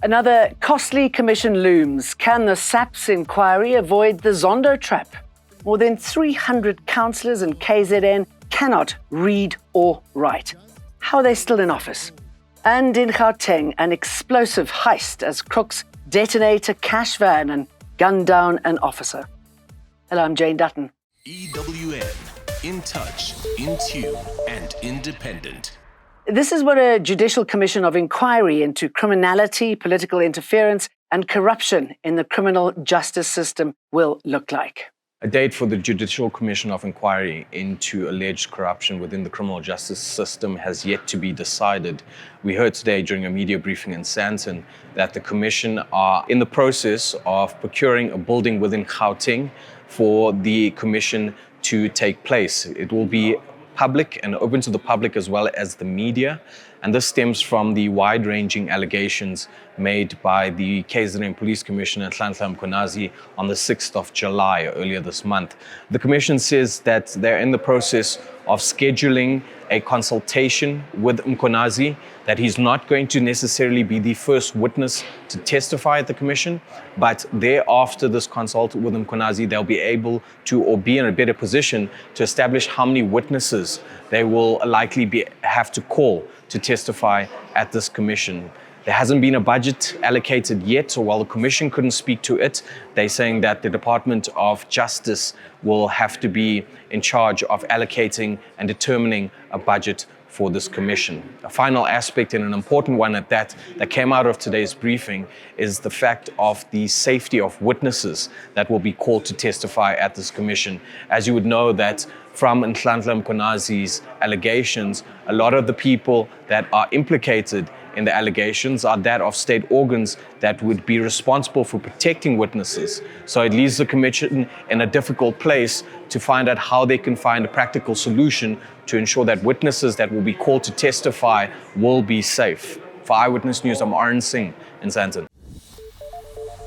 Another costly commission looms. Can the SAPS inquiry avoid the Zondo trap? More than 300 counsellors in KZN cannot read or write. How are they still in office? And in Gauteng, an explosive heist as crooks detonate a cash van and gun down an officer. Hello, I'm Jane Dutton. EWN, in touch, in tune, and independent. This is what a judicial commission of inquiry into criminality, political interference, and corruption in the criminal justice system will look like. A date for the Judicial Commission of Inquiry into alleged corruption within the criminal justice system has yet to be decided. We heard today during a media briefing in Sandton that the Commission are in the process of procuring a building within Gauteng for the Commission to take place. It will be public and open to the public as well as the media. And this stems from the wide-ranging allegations made by the KZN Police Commissioner Nhlanhla Mkhwanazi on the 6th of July, earlier this month. The Commission says that they're in the process of scheduling a consultation with Mkhwanazi, that he's not going to necessarily be the first witness to testify at the Commission, but thereafter this consult with Mkhwanazi, they'll be able to, or be in a better position to establish how many witnesses they will likely have to call to testify at this Commission. There hasn't been a budget allocated yet, so while the Commission couldn't speak to it, they're saying that the Department of Justice will have to be in charge of allocating and determining a budget for this Commission. A final aspect, and an important one at that came out of today's briefing, is the fact of the safety of witnesses that will be called to testify at this Commission. As you would know, that from Nhlanhla Mkhwanazi's allegations, a lot of the people that are implicated in the allegations are that of state organs that would be responsible for protecting witnesses. So it leaves the Commission in a difficult place to find out how they can find a practical solution to ensure that witnesses that will be called to testify will be safe. For Eyewitness News, I'm Arun Singh in Sandton.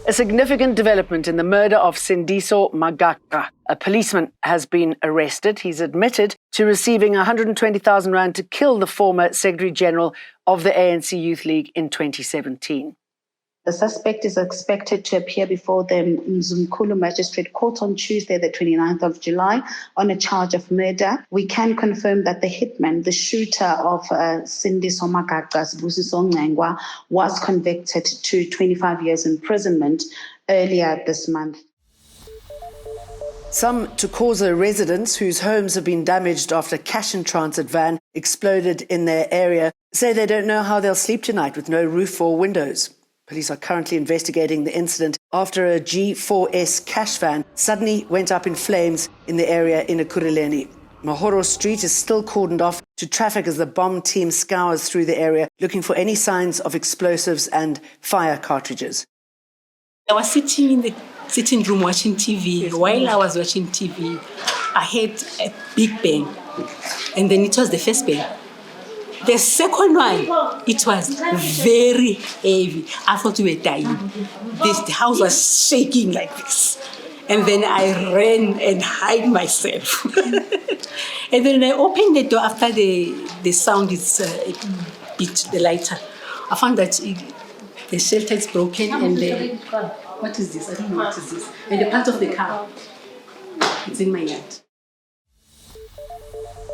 A significant development in the murder of Cindiso Magakra. A policeman has been arrested. He's admitted to receiving 120,000 rand to kill the former Secretary General of the ANC Youth League in 2017. The suspect is expected to appear before the Mzumkulu Magistrate Court on Tuesday, the 29th of July, on a charge of murder. We can confirm that the hitman, the shooter of Cindiso Magakra, Busiso Ngengwa, was convicted to 25 years imprisonment earlier this month. Some Tukoza residents whose homes have been damaged after a cash-in-transit van exploded in their area say they don't know how they'll sleep tonight with no roof or windows. Police are currently investigating the incident after a G4S cash van suddenly went up in flames in the area in Ekurhuleni. Mahoro Street is still cordoned off to traffic as the bomb team scours through the area looking for any signs of explosives and fire cartridges. I was sitting in the sitting room watching TV. While I was watching TV, I heard a big bang, and then it was the first bang. The second one, it was very heavy. I thought we were dying. The house was shaking like this. And then I ran and hid myself. And then I opened the door after the sound is bit the lighter. I found that the shelter is broken and what is this? I don't know what is this. And the part of the car, it's in my yard.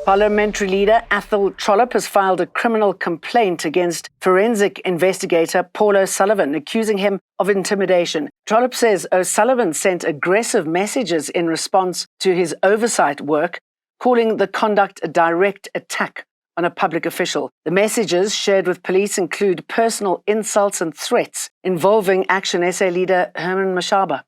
Parliamentary leader Athol Trollup has filed a criminal complaint against forensic investigator Paul O'Sullivan, accusing him of intimidation. Trollup says O'Sullivan sent aggressive messages in response to his oversight work, calling the conduct a direct attack on a public official. The messages shared with police include personal insults and threats involving Action SA leader Herman Mashaba.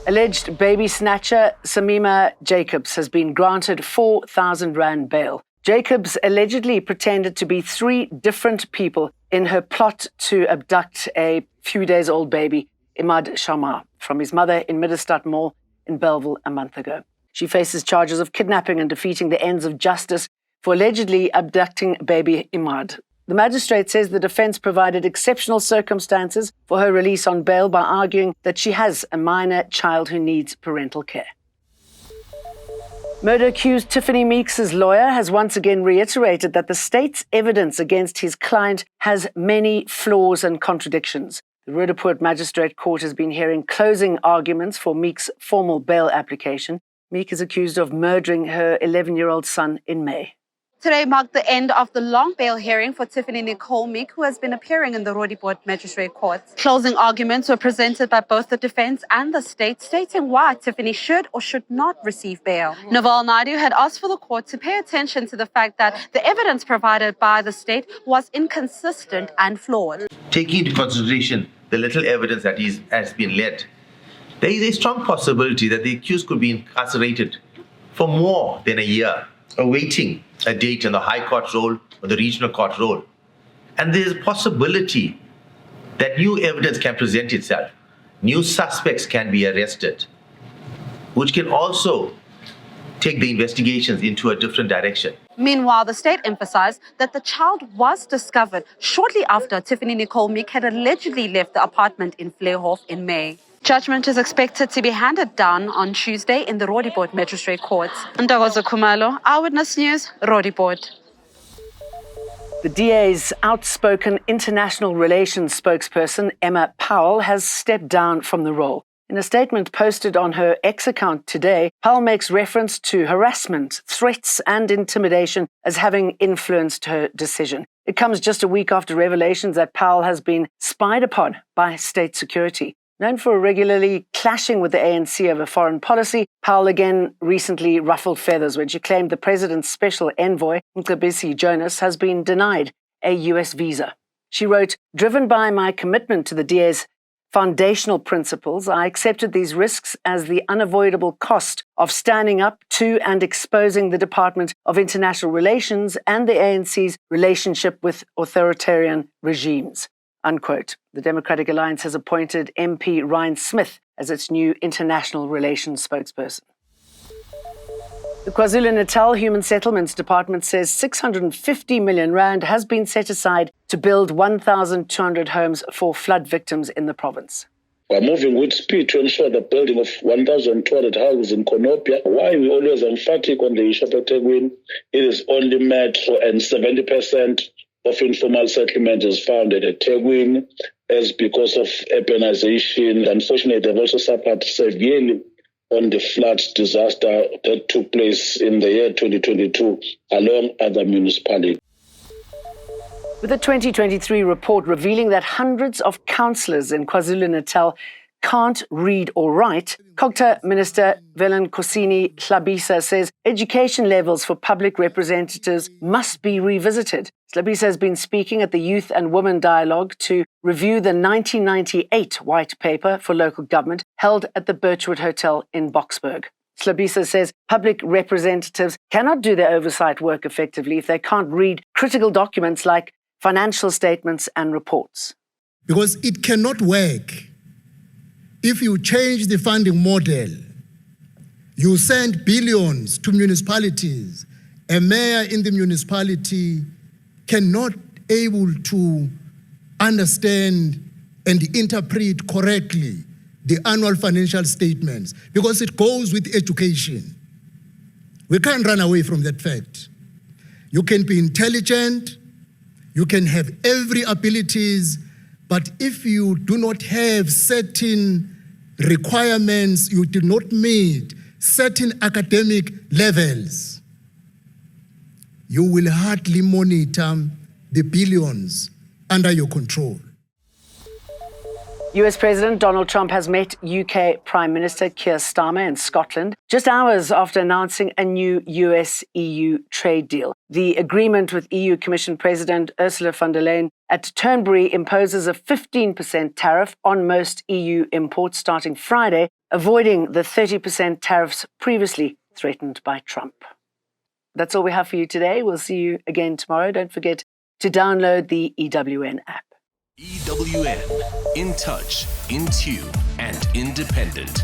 Alleged baby snatcher Samima Jacobs has been granted 4,000 rand bail. Jacobs allegedly pretended to be 3 different people in her plot to abduct a few days old baby, Imad Sharma, from his mother in Middlestad Mall in Bellville a month ago. She faces charges of kidnapping and defeating the ends of justice for allegedly abducting baby Imad. The magistrate says the defence provided exceptional circumstances for her release on bail by arguing that she has a minor child who needs parental care. Murder-accused Tiffany Meeks' lawyer has once again reiterated that the state's evidence against his client has many flaws and contradictions. The Roodepoort Magistrate Court has been hearing closing arguments for Meeks' formal bail application. Meek is accused of murdering her 11-year-old son in May. Today marked the end of the long bail hearing for Tiffany Nicole Meek, who has been appearing in the Roodepoort Magistrate Court. Closing arguments were presented by both the defense and the state, stating why Tiffany should or should not receive bail. Naval Naidu had asked for the court to pay attention to the fact that the evidence provided by the state was inconsistent and flawed. Taking into consideration the little evidence that has been led, there is a strong possibility that the accused could be incarcerated for more than a year, awaiting a date in the High Court role or the Regional Court role. And there is a possibility that new evidence can present itself. New suspects can be arrested, which can also take the investigations into a different direction. Meanwhile, the state emphasized that the child was discovered shortly after Tiffany Nicole Meek had allegedly left the apartment in Vleehof in May. Judgment is expected to be handed down on Tuesday in the Roodepoort Magistrate Court. Ntokozo Khumalo, Eyewitness News, Roodepoort. The DA's outspoken international relations spokesperson, Emma Powell, has stepped down from the role. In a statement posted on her X account today, Powell makes reference to harassment, threats, and intimidation as having influenced her decision. It comes just a week after revelations that Powell has been spied upon by state security. Known for regularly clashing with the ANC over foreign policy, Powell again recently ruffled feathers when she claimed the president's special envoy, Mcebisi Jonas, has been denied a US visa. She wrote, "Driven by my commitment to the DA's foundational principles, I accepted these risks as the unavoidable cost of standing up to and exposing the Department of International Relations and the ANC's relationship with authoritarian regimes." Unquote. The Democratic Alliance has appointed MP Ryan Smith as its new international relations spokesperson. The KwaZulu-Natal Human Settlements Department says 650 million rand has been set aside to build 1,200 homes for flood victims in the province. We're moving with speed to ensure the building of 1,200 houses in Konopia. Why we always emphatic on the issue of Ethekwini, it is only metro and 70% of informal settlement is found at Ethekwini, as because of urbanization. Unfortunately, they've also suffered severely on the flood disaster that took place in the year 2022 along other municipalities. With a 2023 report revealing that hundreds of counsellors in KwaZulu-Natal can't read or write, COGTA Minister Velenkosini Hlabisa says education levels for public representatives must be revisited. Hlabisa has been speaking at the Youth and Women Dialogue to review the 1998 White Paper for local government held at the Birchwood Hotel in Boksburg. Hlabisa says public representatives cannot do their oversight work effectively if they can't read critical documents like financial statements and reports. Because it cannot work if you change the funding model. You send billions to municipalities. A mayor in the municipality cannot able to understand and interpret correctly the annual financial statements because it goes with education. We can't run away from that fact. You can be intelligent, you can have every abilities, but if you do not have certain requirements, you do not meet certain academic levels, you will hardly monitor the billions under your control. US President Donald Trump has met UK Prime Minister Keir Starmer in Scotland just hours after announcing a new US-EU trade deal. The agreement with EU Commission President Ursula von der Leyen at Turnberry imposes a 15% tariff on most EU imports starting Friday, avoiding the 30% tariffs previously threatened by Trump. That's all we have for you today. We'll see you again tomorrow. Don't forget to download the EWN app. EWN, in touch, in tune, and independent.